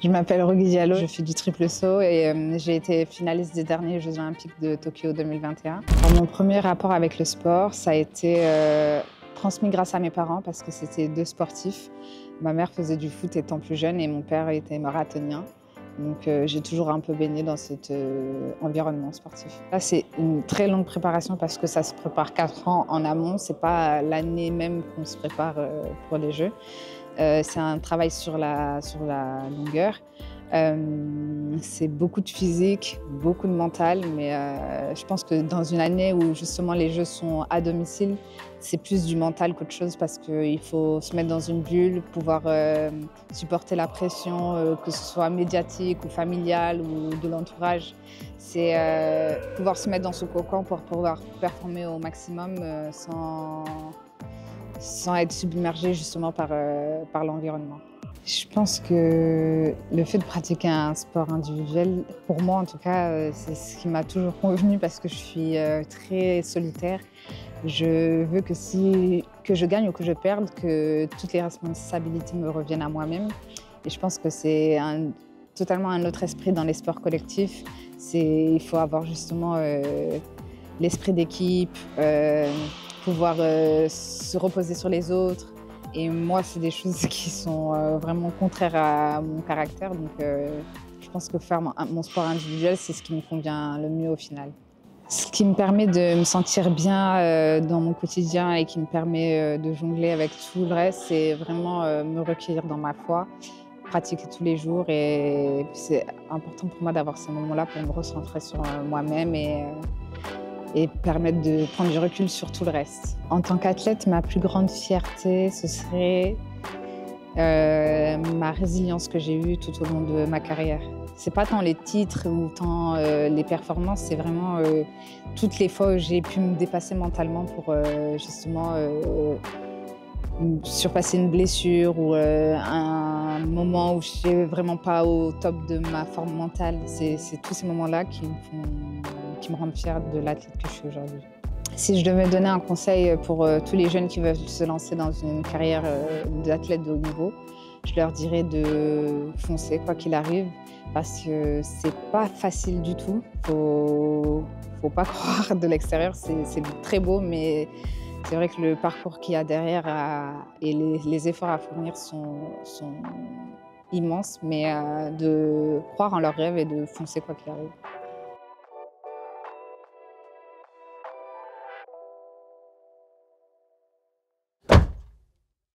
Je m'appelle Rogy Diallo, je fais du triple saut et j'ai été finaliste des derniers Jeux olympiques de Tokyo 2021. Alors, mon premier rapport avec le sport, ça a été transmis grâce à mes parents parce que c'était deux sportifs. Ma mère faisait du foot étant plus jeune et mon père était marathonien. Donc j'ai toujours un peu baigné dans cet environnement sportif. Là, c'est une très longue préparation parce que ça se prépare 4 ans en amont. C'est pas l'année même qu'on se prépare pour les Jeux. C'est un travail sur la longueur. C'est beaucoup de physique, beaucoup de mental, mais je pense que dans une année où justement les Jeux sont à domicile, c'est plus du mental qu'autre chose parce qu'il faut se mettre dans une bulle, pouvoir supporter la pression, que ce soit médiatique ou familiale ou de l'entourage. C'est pouvoir se mettre dans ce cocon pour pouvoir performer au maximum sans être submergé justement par l'environnement. Je pense que le fait de pratiquer un sport individuel, pour moi en tout cas, c'est ce qui m'a toujours convenu parce que je suis très solitaire. Je veux que je gagne ou que je perde, que toutes les responsabilités me reviennent à moi-même. Et je pense que c'est totalement un autre esprit dans les sports collectifs. Il faut avoir justement l'esprit d'équipe, pouvoir se reposer sur les autres. Et moi, c'est des choses qui sont vraiment contraires à mon caractère. Donc, je pense que faire mon sport individuel, c'est ce qui me convient le mieux au final. Ce qui me permet de me sentir bien dans mon quotidien et qui me permet de jongler avec tout le reste, c'est vraiment me recueillir dans ma foi, pratiquer tous les jours. Et c'est important pour moi d'avoir ces moments-là pour me recentrer sur moi-même et permettre de prendre du recul sur tout le reste. En tant qu'athlète, ma plus grande fierté, ce serait ma résilience que j'ai eue tout au long de ma carrière. C'est pas tant les titres ou tant les performances, c'est vraiment toutes les fois où j'ai pu me dépasser mentalement pour justement surpasser une blessure ou un moment où je suis vraiment pas au top de ma forme mentale. C'est tous ces moments-là qui me rendent fière de l'athlète que je suis aujourd'hui. Si je devais donner un conseil pour tous les jeunes qui veulent se lancer dans une carrière d'athlète de haut niveau, je leur dirais de foncer quoi qu'il arrive parce que c'est pas facile du tout. Faut pas croire de l'extérieur, c'est très beau, mais c'est vrai que le parcours qu'il y a derrière et les efforts à fournir sont immenses, mais de croire en leurs rêves et de foncer quoi qu'il arrive.